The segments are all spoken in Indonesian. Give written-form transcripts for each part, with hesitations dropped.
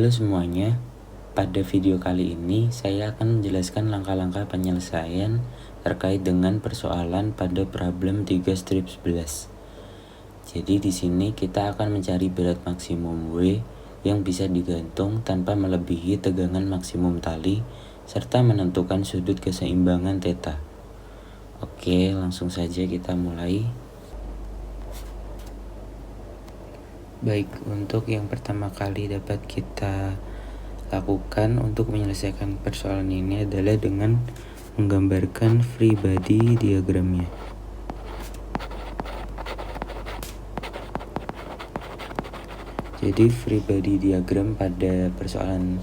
Halo semuanya, pada video kali ini saya akan menjelaskan langkah-langkah penyelesaian terkait dengan persoalan pada problem 3/11. Jadi di sini kita akan mencari berat maksimum W yang bisa digantung tanpa melebihi tegangan maksimum tali serta menentukan sudut keseimbangan theta. Oke, langsung saja kita mulai. Baik, untuk yang pertama kali dapat kita lakukan untuk menyelesaikan persoalan ini adalah dengan menggambarkan free body diagramnya. Jadi free body diagram pada persoalan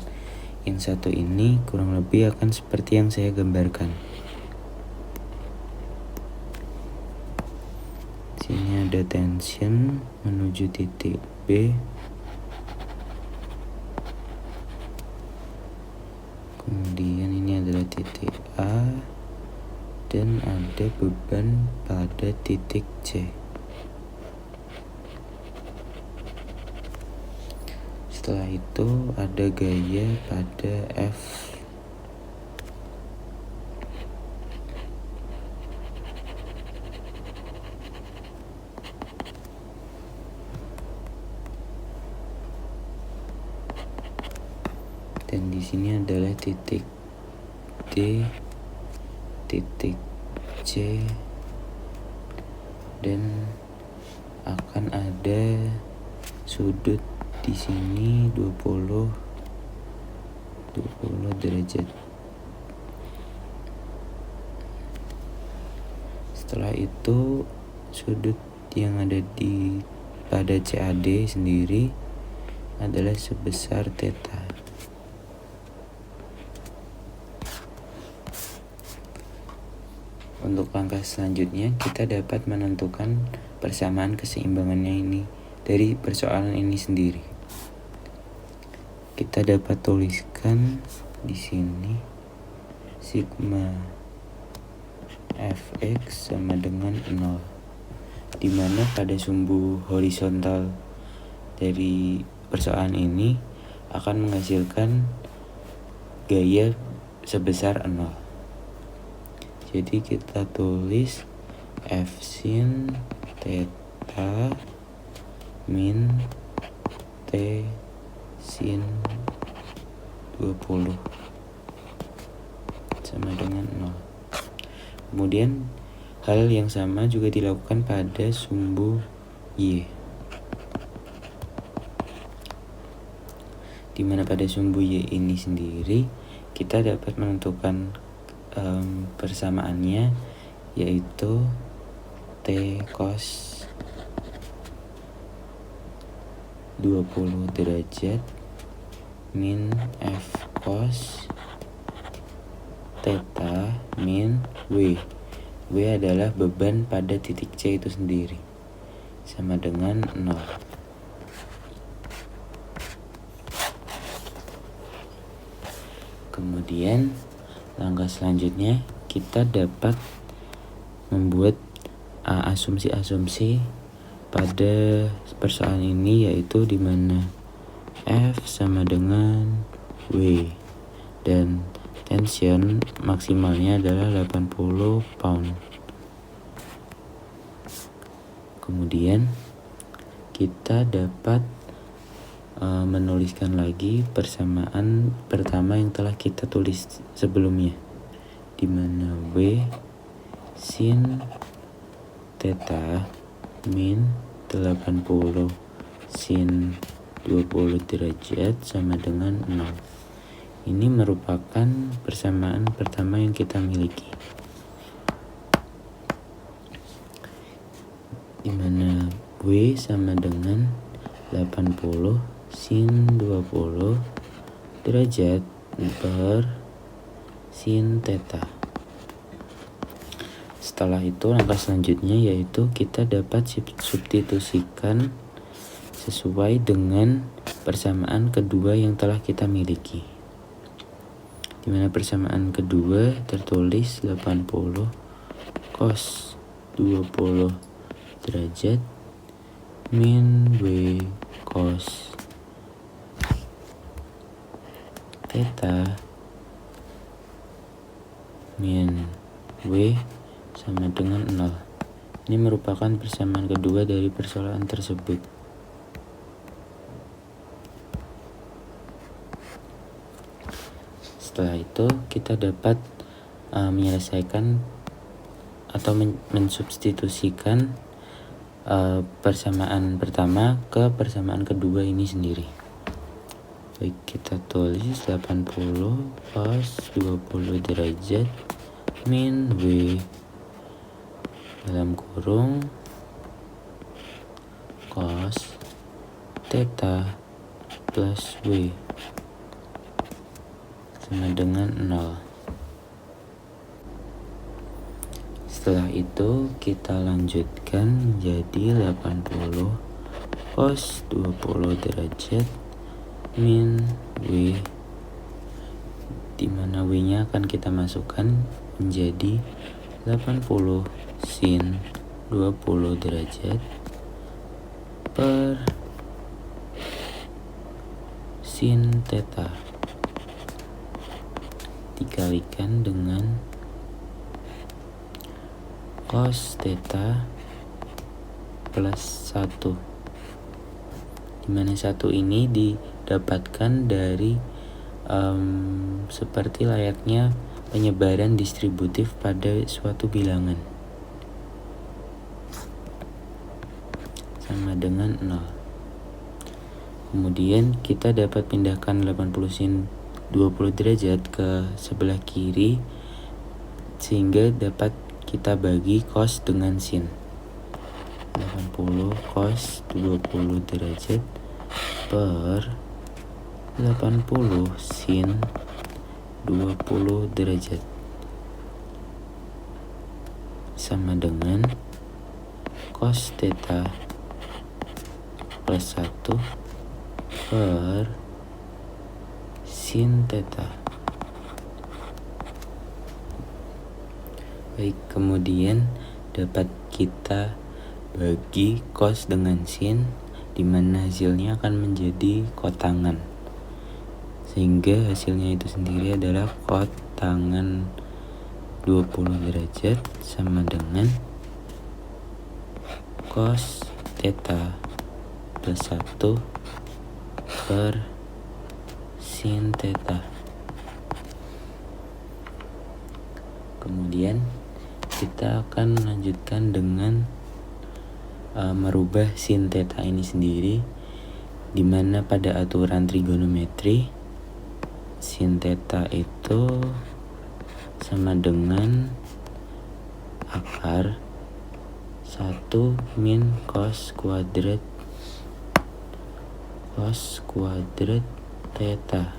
yang satu ini kurang lebih akan seperti yang saya gambarkan. Sini ada tension menuju titik B. Kemudian ini adalah titik A dan ada beban pada titik C. Setelah itu ada gaya pada F. Dan di sini adalah titik D, titik C, dan akan ada sudut di sini 20 derajat. Setelah itu sudut yang ada pada CAD sendiri adalah sebesar theta. Untuk langkah selanjutnya, kita dapat menentukan persamaan keseimbangannya ini dari persoalan ini sendiri. Kita dapat tuliskan di sini sigma fx sama dengan 0, di mana pada sumbu horizontal dari persoalan ini akan menghasilkan gaya sebesar 0. Jadi kita tulis F sin theta min T sin 20 sama dengan 0. Kemudian hal yang sama juga dilakukan pada sumbu Y, dimana pada sumbu Y ini sendiri kita dapat menentukan persamaannya, yaitu T cos 20 derajat min F cos theta min W. W adalah beban pada titik C itu sendiri, sama dengan 0. Kemudian langkah selanjutnya kita dapat membuat asumsi-asumsi pada persoalan ini, yaitu di mana F sama dengan W dan tension maksimalnya adalah 80 pound. Kemudian kita dapat menuliskan lagi persamaan pertama yang telah kita tulis sebelumnya, di mana W sin theta min 80 sin 20 derajat sama dengan 0. Ini merupakan persamaan pertama yang kita miliki, di mana W sama dengan 80 sin 20 derajat per sin theta. Setelah itu langkah selanjutnya yaitu kita dapat substitusikan sesuai dengan persamaan kedua yang telah kita miliki, di mana persamaan kedua tertulis 80 cos 20 derajat min W cos theta min W sama dengan 0. Ini merupakan persamaan kedua dari persoalan tersebut. Setelah itu kita dapat menyelesaikan atau mensubstitusikan persamaan pertama ke persamaan kedua ini sendiri. Baik, kita tulis 80 cos 20 derajat min W dalam kurung cos theta plus W sama dengan 0. Setelah itu kita lanjutkan menjadi 80 cos 20 derajat min W, dimana W nya akan kita masukkan menjadi 80 sin 20 derajat per sin theta dikalikan dengan cos theta plus 1, dimana 1 ini didapatkan dari seperti layaknya penyebaran distributif pada suatu bilangan sama dengan 0. Kemudian kita dapat pindahkan 80 sin 20 derajat ke sebelah kiri sehingga dapat kita bagi cos dengan sin. 80 cos 20 derajat per 80 sin 20 derajat sama dengan cos theta plus 1 per sin theta. Baik, kemudian dapat kita bagi cos dengan sin, dimana hasilnya akan menjadi kotangan, sehingga hasilnya itu sendiri adalah kotangan 20 derajat sama dengan cos theta plus 1 per sin theta. Kemudian kita akan melanjutkan dengan merubah sin theta ini sendiri, dimana pada aturan trigonometri sin theta itu sama dengan akar 1 min cos kuadrat theta.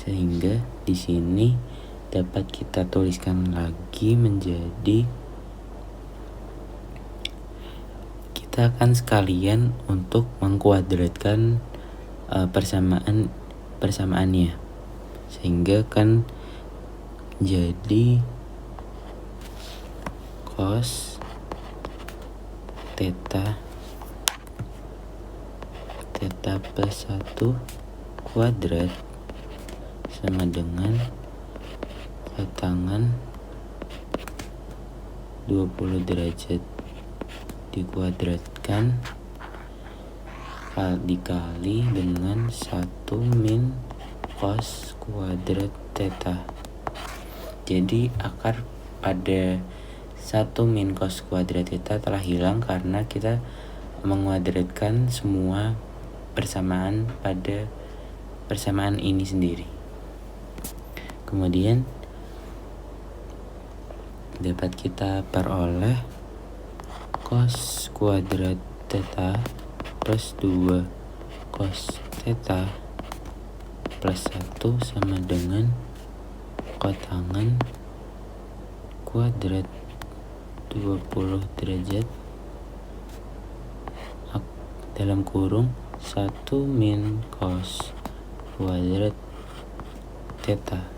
Sehingga di sini dapat kita tuliskan lagi menjadi, kita akan sekalian untuk mengkuadratkan persamaannya, sehingga kan jadi cos theta plus 1 kuadrat sama dengan kotangan 20 derajat dikuadratkan dikali dengan 1 min cos kuadrat theta. Jadi akar pada 1 min cos kuadrat theta telah hilang karena kita menguadratkan semua persamaan pada persamaan ini sendiri. Kemudian dapat kita peroleh cos kuadrat theta plus 2 cos theta plus 1 sama dengan kotangan kuadrat 20 derajat dalam kurung 1 min cos kuadrat theta.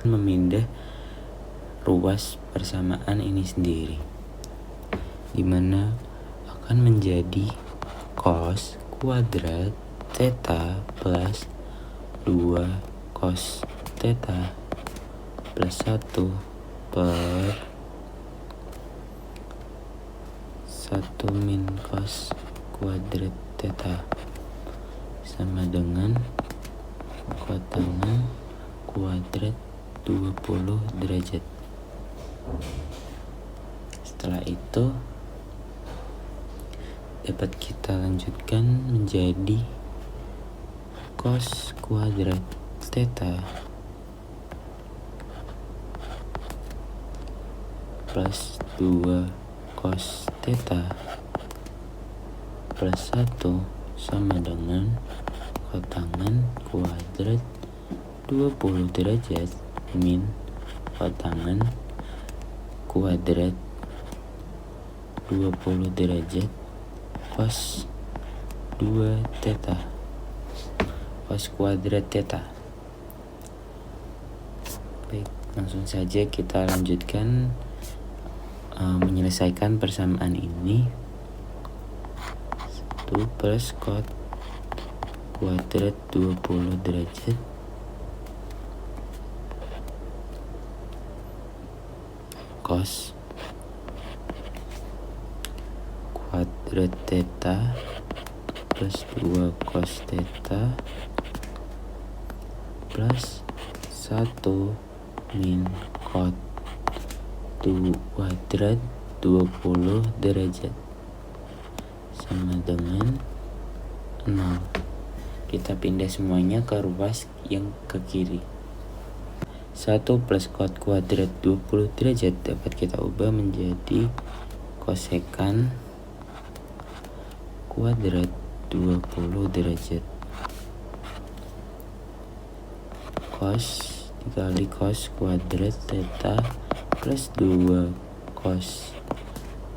Memindah ruas persamaan ini sendiri. dimana akan menjadi cos kuadrat theta plus 2 cos theta plus 1 per 1 min cos kuadrat theta sama dengan kotangan kuadrat 20 derajat. Setelah itu dapat kita lanjutkan menjadi cos kuadrat theta plus 2 cos theta plus 1 sama dengan kotangan kuadrat 20 derajat min kotangan kuadrat 20 derajat cos 2 theta cos kuadrat theta. Baik, langsung saja kita lanjutkan menyelesaikan persamaan ini. 1 plus cos kuadrat 20 derajat cos kuadrat theta plus 2 cos theta plus 1 min cos kuadrat 20 derajat sama dengan 0. Kita pindah semuanya ke ruas yang ke kiri. 1 plus cos kuadrat 20 derajat dapat kita ubah menjadi kosekan kuadrat 20 derajat cos dikali cos kuadrat theta plus 2 cos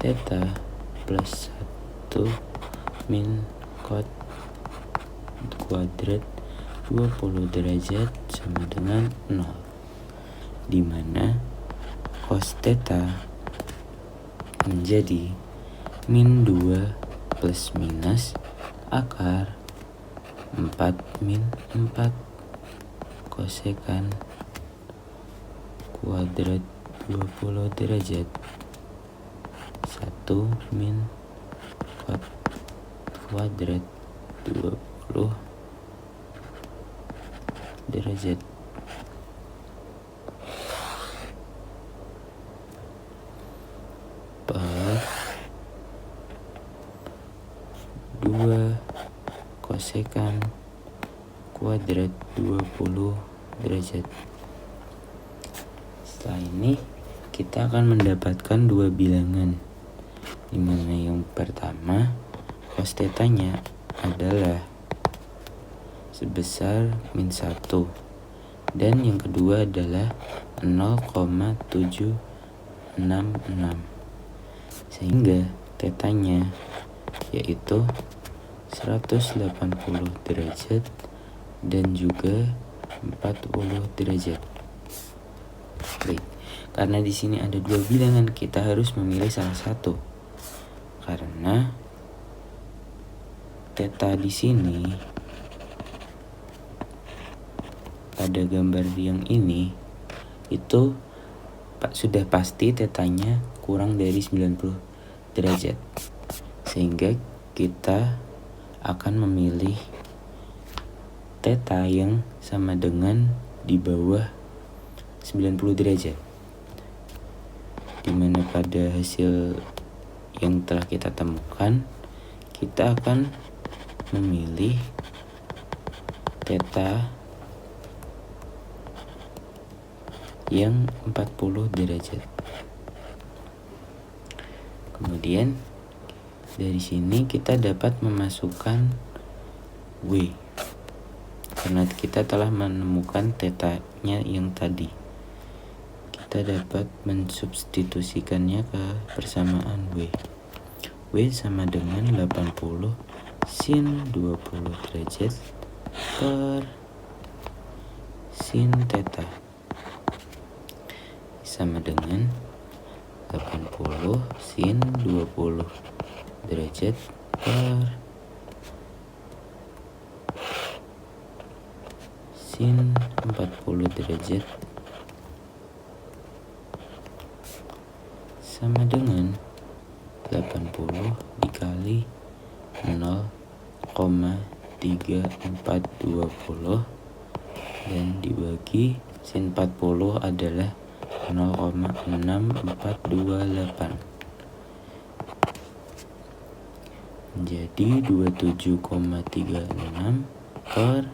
theta plus 1 min cos kuadrat 20 derajat sama dengan 0, dimana cos theta menjadi min 2 plus minus akar 4 min 4 kosekan kuadrat 20 derajat 1 min cos kuadrat 20 derajat per 2 kosekan kuadrat 20 derajat. Setelah ini kita akan mendapatkan dua bilangan, dimana yang pertama cos theta-nya adalah sebesar min 1 dan yang kedua adalah 0,766, sehingga theta-nya yaitu 180 derajat dan juga 40 derajat. Baik, karena di sini ada dua bilangan, kita harus memilih salah satu. Karena theta di sini pada gambar yang ini itu sudah pasti tetanya kurang dari 90 derajat, sehingga kita akan memilih theta yang sama dengan di bawah 90 derajat, dimana pada hasil yang telah kita temukan kita akan memilih theta yang 40 derajat. Kemudian dari sini kita dapat memasukkan W, karena kita telah menemukan theta-nya yang tadi. Kita dapat mensubstitusikannya ke persamaan W. W sama dengan 80 sin 20 derajat per sin theta sama dengan 80 sin 20 derajat per sin 40 derajat sama dengan 80 dikali 0,3420 dan dibagi sin 40 adalah 0,6428. Jadi 27,36 per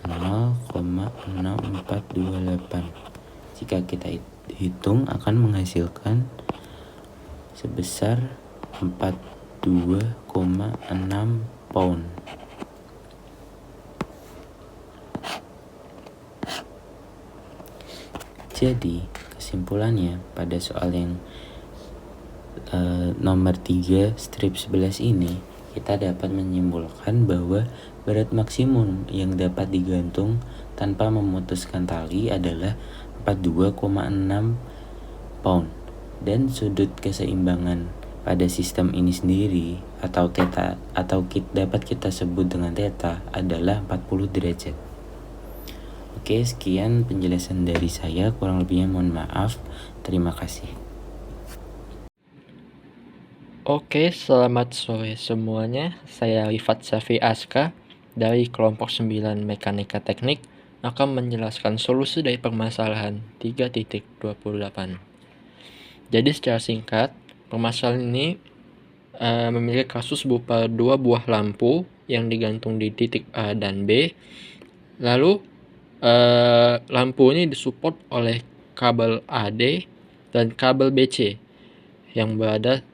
0,6428. Jika kita hitung akan menghasilkan sebesar 42,6 pound. Jadi kesimpulannya pada soal yang nomor 3 strip 11 ini, kita dapat menyimpulkan bahwa berat maksimum yang dapat digantung tanpa memutuskan tali adalah 42,6 pound, dan sudut keseimbangan pada sistem ini sendiri atau theta dapat kita sebut dengan theta adalah 40 derajat. Oke, sekian penjelasan dari saya, kurang lebihnya mohon maaf. Terima kasih. Oke, selamat sore semuanya. Saya Rifat Safi Aska dari kelompok 9 Mekanika Teknik akan menjelaskan solusi dari permasalahan 3.28. Jadi secara singkat, permasalahan ini memiliki kasus berupa dua buah lampu yang digantung di titik A dan B. Lalu lampu ini disupport oleh kabel AD dan kabel BC yang berada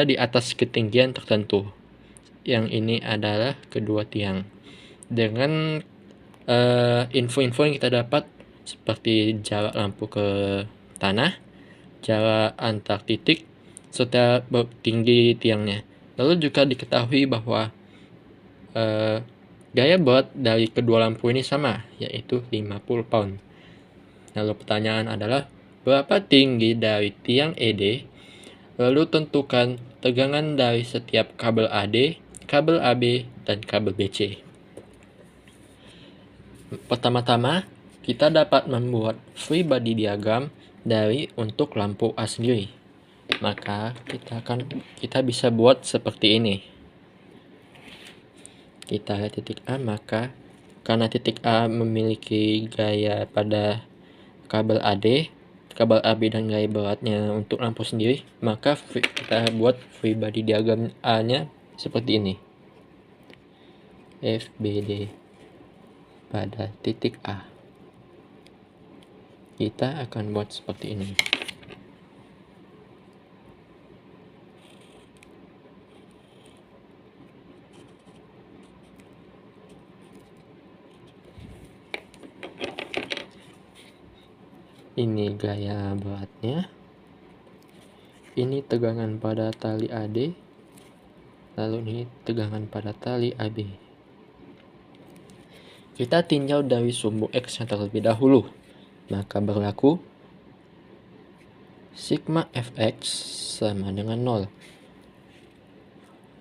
di atas ketinggian tertentu. Yang ini adalah kedua tiang. Dengan info-info yang kita dapat seperti jarak lampu ke tanah, jarak antar titik, serta tinggi tiangnya. Lalu juga diketahui bahwa gaya berat dari kedua lampu ini sama, yaitu 50 pound. Lalu pertanyaan adalah, berapa tinggi dari tiang ED? Lalu tentukan tegangan dari setiap kabel AD, kabel AB, dan kabel BC. Pertama-tama, kita dapat membuat free body diagram untuk lampu A sendiri. Maka kita bisa buat seperti ini. Kita lihat titik A, maka karena titik A memiliki gaya pada kabel AD, kabel AB dan gaya beratnya untuk lampu sendiri, maka kita buat free body diagram A-nya seperti ini. FBD pada titik A. Kita akan buat seperti ini. Ini gaya beratnya. Ini tegangan pada tali AD. Lalu ini tegangan pada tali AB. Kita tinjau dari sumbu X yang terlebih dahulu. Maka berlaku sigma Fx sama dengan 0.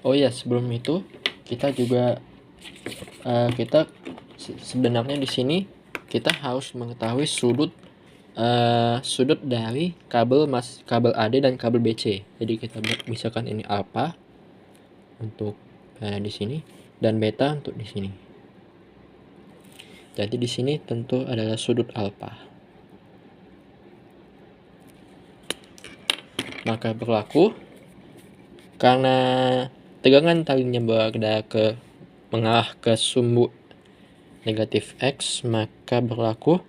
Oh ya, sebelum itu kita juga sebenarnya di sini kita harus mengetahui sudut dari kabel AD dan kabel BC. Jadi kita misalkan ini alfa untuk di sini dan beta untuk di sini. Jadi di sini tentu adalah sudut alfa. Maka berlaku karena tegangan talinya mengarah ke sumbu negatif X, maka berlaku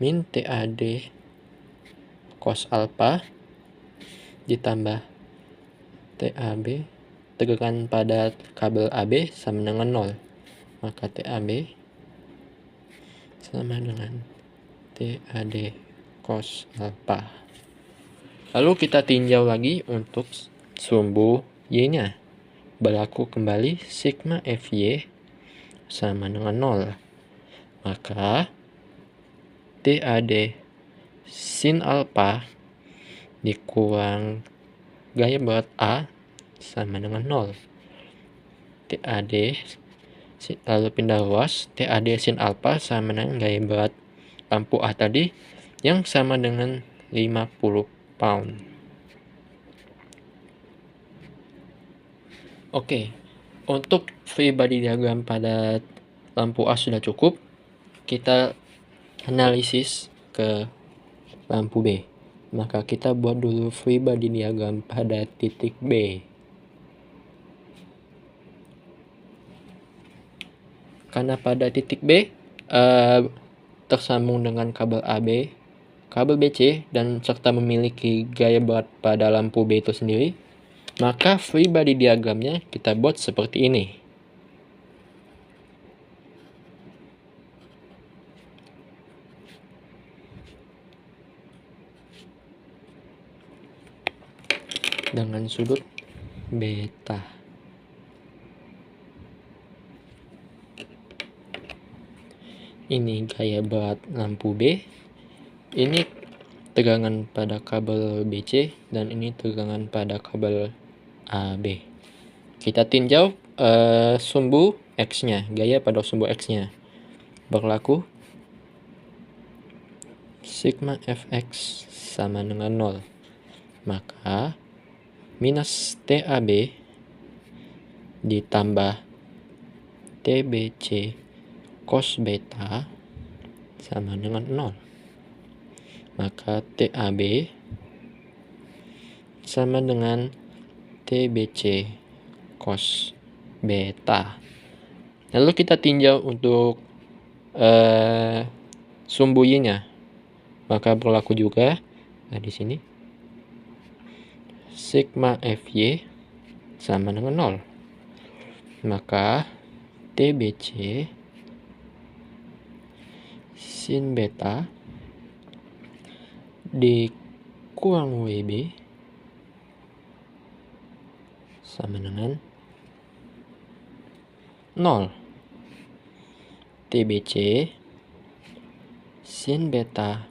min TAD cos alpha ditambah TAB, tegangan pada kabel AB sama dengan 0. Maka TAB sama dengan TAD cos alpha. Lalu kita tinjau lagi untuk sumbu Y-nya. Berlaku kembali sigma FY sama dengan 0. Maka TAD sin alpha dikurang gaya berat A sama dengan 0. TAD lalu pindah ruas, TAD sin alfa sama dengan gaya berat lampu A tadi yang sama dengan 50 pound. Oke, untuk free body diagram pada lampu A sudah cukup. Kita analisis ke lampu B. Maka kita buat dulu free body diagram pada titik B. Karena pada titik B tersambung dengan kabel AB, kabel BC, dan serta memiliki gaya berat pada lampu B itu sendiri, maka free body diagramnya kita buat seperti ini. Dengan sudut beta. Ini gaya berat lampu B. Ini tegangan pada kabel BC dan ini tegangan pada kabel AB. Kita tinjau sumbu X-nya, gaya pada sumbu X-nya. Berlaku sigma Fx sama dengan 0. Maka minus TAB ditambah TBC cos beta sama dengan 0. Maka TAB sama dengan TBC cos beta. Lalu kita tinjau untuk sumbu Y-nya. Maka berlaku juga di sini sigma Fy sama dengan 0. Maka TBC sin beta dikurang WB sama dengan 0. TBC sin beta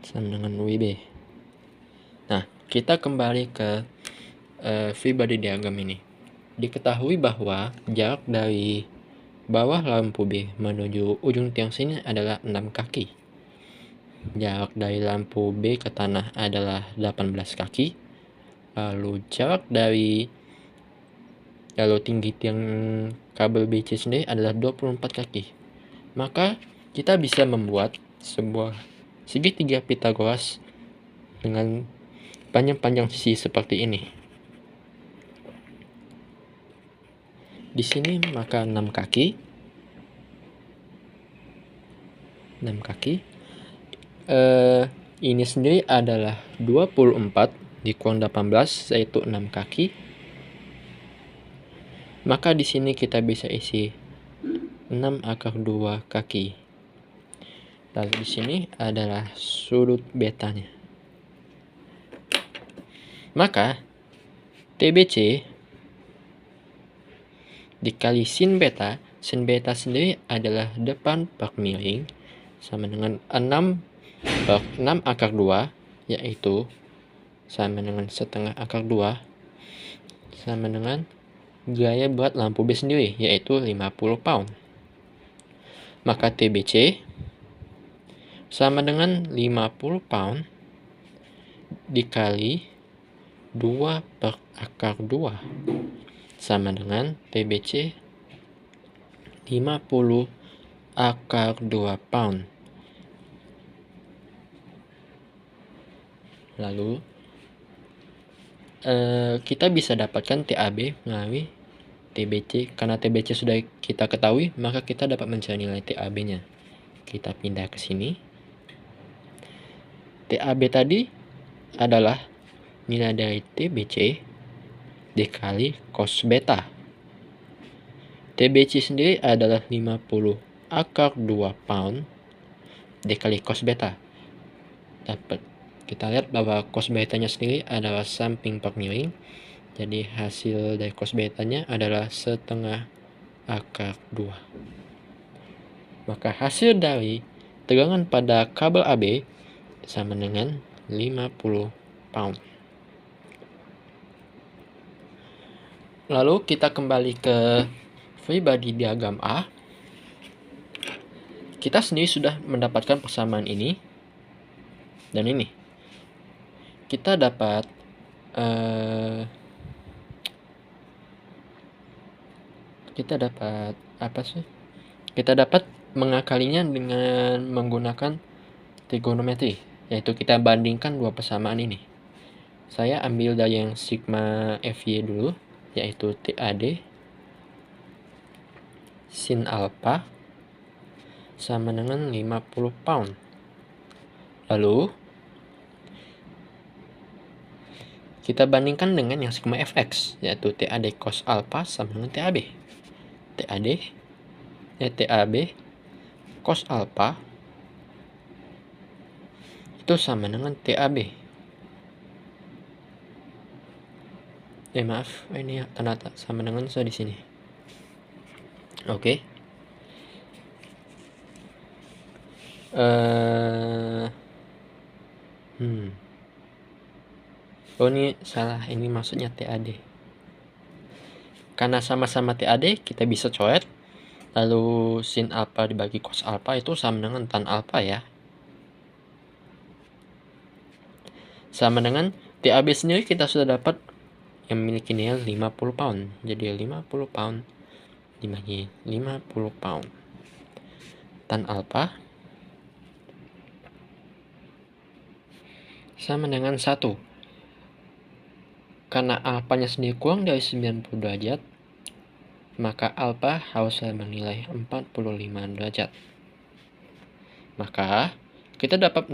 sama dengan WB. Nah, kita kembali ke free body diagram ini. Diketahui bahwa jarak dari bawah lampu B menuju ujung tiang sini adalah 6 kaki. Jarak dari lampu B ke tanah adalah 18 kaki. Lalu jarak dari tinggi tiang kabel BC sendiri adalah 24 kaki. Maka kita bisa membuat sebuah segitiga Pythagoras dengan panjang-panjang sisi seperti ini. Di sini maka 6 kaki. 6 kaki. Ini sendiri adalah 24 dikurang 18 yaitu 6 kaki. Maka di sini kita bisa isi 6 akar 2 kaki. Lalu di sini adalah sudut betanya. Maka TBC dikali sin beta sendiri adalah depan per miring sama dengan 6 per 6 akar 2 yaitu sama dengan setengah akar 2 sama dengan gaya berat lampu B sendiri yaitu 50 pound. Maka TBC sama dengan 50 pound dikali 2 per akar 2 sama dengan TBC 50 akar 2 pound. Lalu kita bisa dapatkan TAB melalui TBC. Karena TBC sudah kita ketahui, maka kita dapat mencari nilai TAB-nya. Kita pindah ke sini. TAB tadi adalah nilai dari TBC dikali cos beta. TBC sendiri adalah 50 akar 2 pound dikali cos beta. Dapat kita lihat bahwa cos betanya sendiri adalah samping per miring. Jadi hasil dari cos betanya adalah setengah akar 2. Maka hasil dari tegangan pada kabel AB sama dengan 50 pound. Lalu kita kembali ke free body diagram A. Kita sendiri sudah mendapatkan persamaan ini dan ini. Kita dapat Kita dapat mengakalinya dengan menggunakan trigonometri, yaitu kita bandingkan dua persamaan ini. Saya ambil dari yang sigma FY dulu, yaitu TAD sin alpha sama dengan 50 pound. Lalu kita bandingkan dengan yang sigma fx, yaitu TAD cos alpha sama dengan TAB. TAB cos alpha itu sama dengan TAB. Maaf, ini tanda sama dengan saya di sini. Oke. Oh, ini salah, ini maksudnya TAD. Karena sama-sama TAD, kita bisa coret. Lalu sin alpha dibagi cos alpha itu sama dengan tan alpha ya. Sama dengan TAB sendiri kita sudah dapat yang memiliki nilai 50 pound. Jadi 50 pound dibagi 50 pound. Tan alpha sama dengan 1. Karena alpanya sendiri kurang dari 90 derajat, maka alpha harus bernilai 45 derajat. Maka kita dapat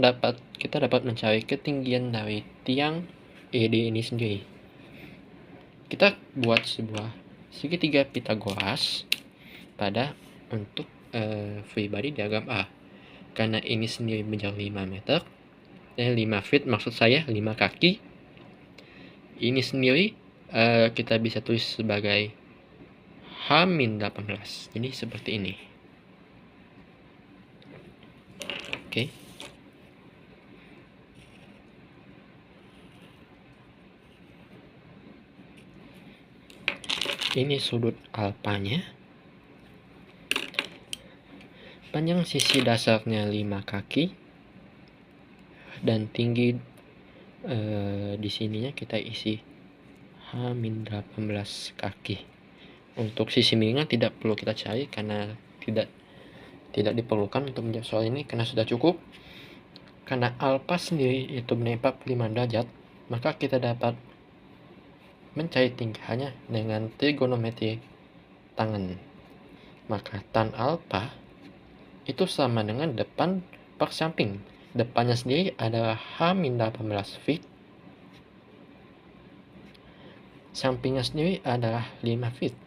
mencari ketinggian dari tiang ED ini sendiri. Kita buat sebuah segitiga Pythagoras untuk free body diagram A. Karena ini sendiri menjauh 5 meter, 5 feet maksud saya, 5 kaki. Ini sendiri kita bisa tulis sebagai H-18. Jadi seperti ini. Oke. Ini sudut alpanya. Panjang sisi dasarnya 5 kaki. Dan tinggi di sininya kita isi H-18 kaki. Untuk sisi miringnya tidak perlu kita cari karena tidak diperlukan untuk menjawab soal ini karena sudah cukup. Karena alpha sendiri itu menimpa 45 derajat, maka kita dapat mencari tingginya dengan trigonometri tangan. Maka tan alpha itu sama dengan depan per samping. Depannya sendiri adalah H-18 feet. Sampingnya sendiri adalah 5 feet.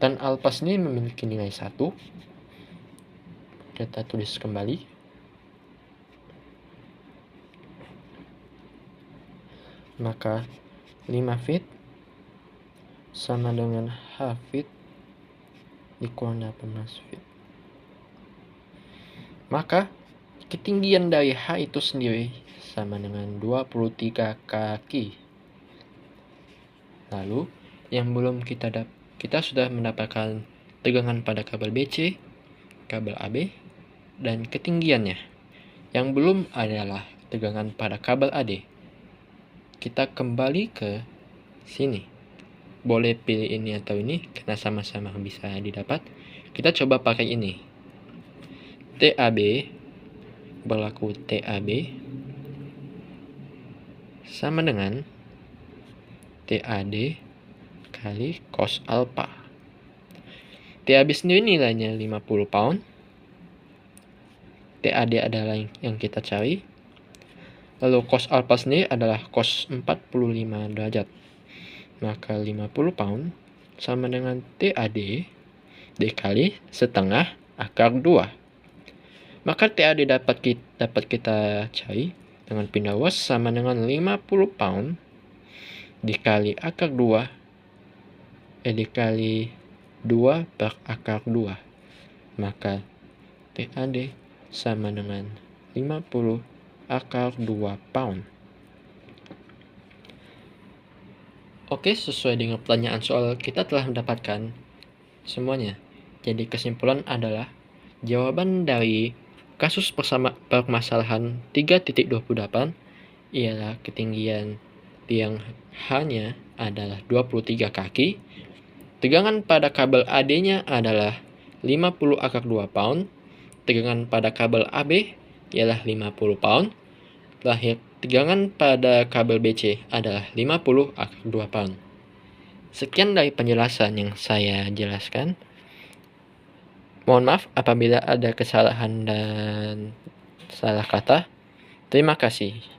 Tan alpha sendiri memiliki nilai 1. Kita tulis kembali. Maka 5 feet sama dengan H feet dikurang 18 feet. Maka ketinggian dari H itu sendiri sama dengan 23 kaki. Lalu yang belum kita sudah mendapatkan tegangan pada kabel BC, kabel AB, dan ketinggiannya. Yang belum adalah tegangan pada kabel AD. Kita kembali ke sini. Boleh pilih ini atau ini karena sama-sama bisa didapat. Kita coba pakai ini. TAB berlaku TAB sama dengan TAD kali cos alpha. TAB sendiri nilainya 50 pound. TAD adalah yang kita cari. Lalu cos alpha sendiri adalah cos 45 derajat. Maka 50 pound sama dengan TAD dikali setengah akar 2. Maka TAD dapat kita cari dengan pindah ruas sama dengan 50 pound dikali akar 2 dikali 2 per akar 2. Maka TAD sama dengan 50 akar 2 pound. Oke, sesuai dengan pertanyaan soal, kita telah mendapatkan semuanya. Jadi kesimpulan adalah jawaban dari kasus permasalahan 3.28 ialah ketinggian tiang H-nya adalah 23 kaki. Tegangan pada kabel AD-nya adalah 50 akar 2 pound. Tegangan pada kabel AB ialah 50 pound. Terakhir, tegangan pada kabel BC adalah 50 akar 2 pound. Sekian dari penjelasan yang saya jelaskan. Mohon maaf apabila ada kesalahan dan salah kata. Terima kasih.